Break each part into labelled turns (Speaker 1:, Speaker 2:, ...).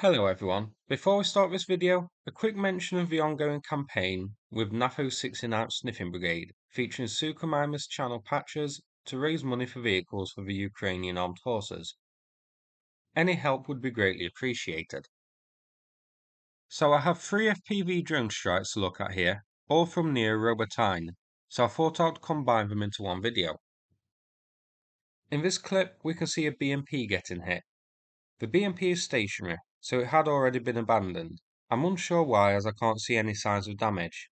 Speaker 1: Hello everyone. Before we start this video, a quick mention of the ongoing campaign with NAFO 69th Sniffing Brigade, featuring Sukhamima's channel patches to raise money for vehicles for the Ukrainian armed forces. Any help would be greatly appreciated. So I have 3 FPV drone strikes to look at here, all from near Robotyne, so I thought I'd combine them into one video. In this clip, we can see a BMP getting hit. The BMP is stationary, so it had already been abandoned. I'm unsure why, as I can't see any signs of damage.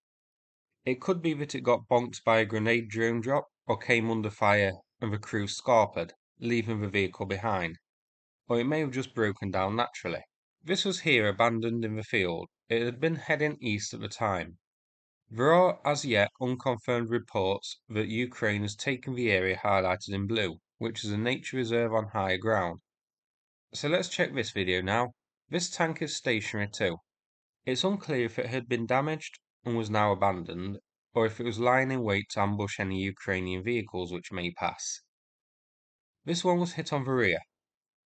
Speaker 1: It could be that it got bonked by a grenade drone drop or came under fire and the crew scarpered, leaving the vehicle behind, or it may have just broken down naturally. This was here abandoned in the field. It had been heading east at the time. There are as yet unconfirmed reports that Ukraine has taken the area highlighted in blue, which is a nature reserve on higher ground. So let's check this video now. This tank is stationary too. It's unclear if it had been damaged and was now abandoned, or if it was lying in wait to ambush any Ukrainian vehicles which may pass. This one was hit on the rear.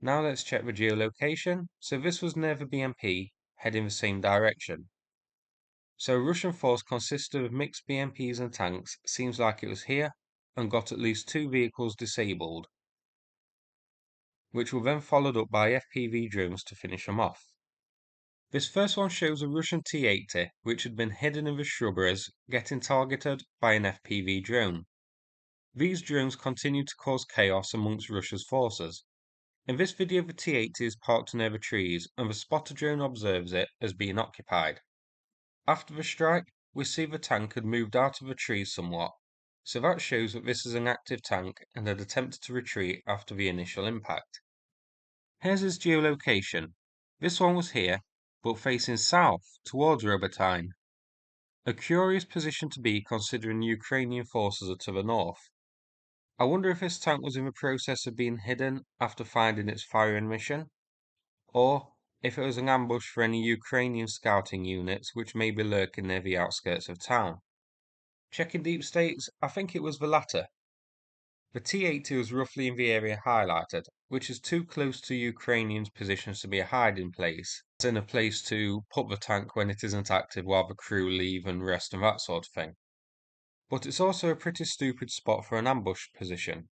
Speaker 1: Now let's check the geolocation. So this was near the BMP, heading the same direction. So a Russian force consisted of mixed BMPs and tanks seems like it was here and got at least 2 vehicles disabled, which were then followed up by FPV drones to finish them off. This first one shows a Russian T-80 which had been hidden in the shrubberies getting targeted by an FPV drone. These drones continue to cause chaos amongst Russia's forces. In this video the T-80 is parked near the trees and the spotter drone observes it as being occupied. After the strike, we see the tank had moved out of the trees somewhat, so that shows that this is an active tank and had attempted to retreat after the initial impact. Here's its geolocation. This one was here, but facing south towards Robotyne. A curious position to be considering Ukrainian forces are to the north. I wonder if this tank was in the process of being hidden after finding its firing mission, or if it was an ambush for any Ukrainian scouting units which may be lurking near the outskirts of town. Checking deep states, I think it was the latter. The T-80 was roughly in the area highlighted, which is too close to Ukrainians' positions to be a hiding place, as in a place to put the tank when it isn't active while the crew leave and rest and that sort of thing. But it's also a pretty stupid spot for an ambush position,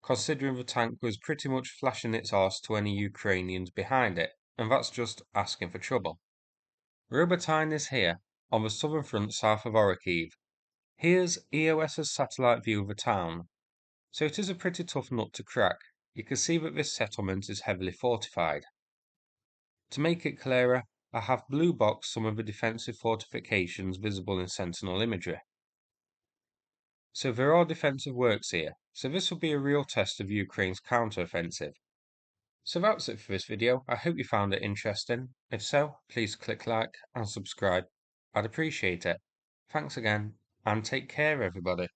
Speaker 1: considering the tank was pretty much flashing its arse to any Ukrainians behind it, and that's just asking for trouble. Robotyne is here, on the southern front south of Orikhiv. Here's EOS's satellite view of the town. So it is a pretty tough nut to crack. You can see that this settlement is heavily fortified. To make it clearer, I have blue boxed some of the defensive fortifications visible in Sentinel imagery. So there are defensive works here, so this will be a real test of Ukraine's counteroffensive. So that's it for this video. I hope you found it interesting. If so, please click like and subscribe. I'd appreciate it. Thanks again, and take care everybody.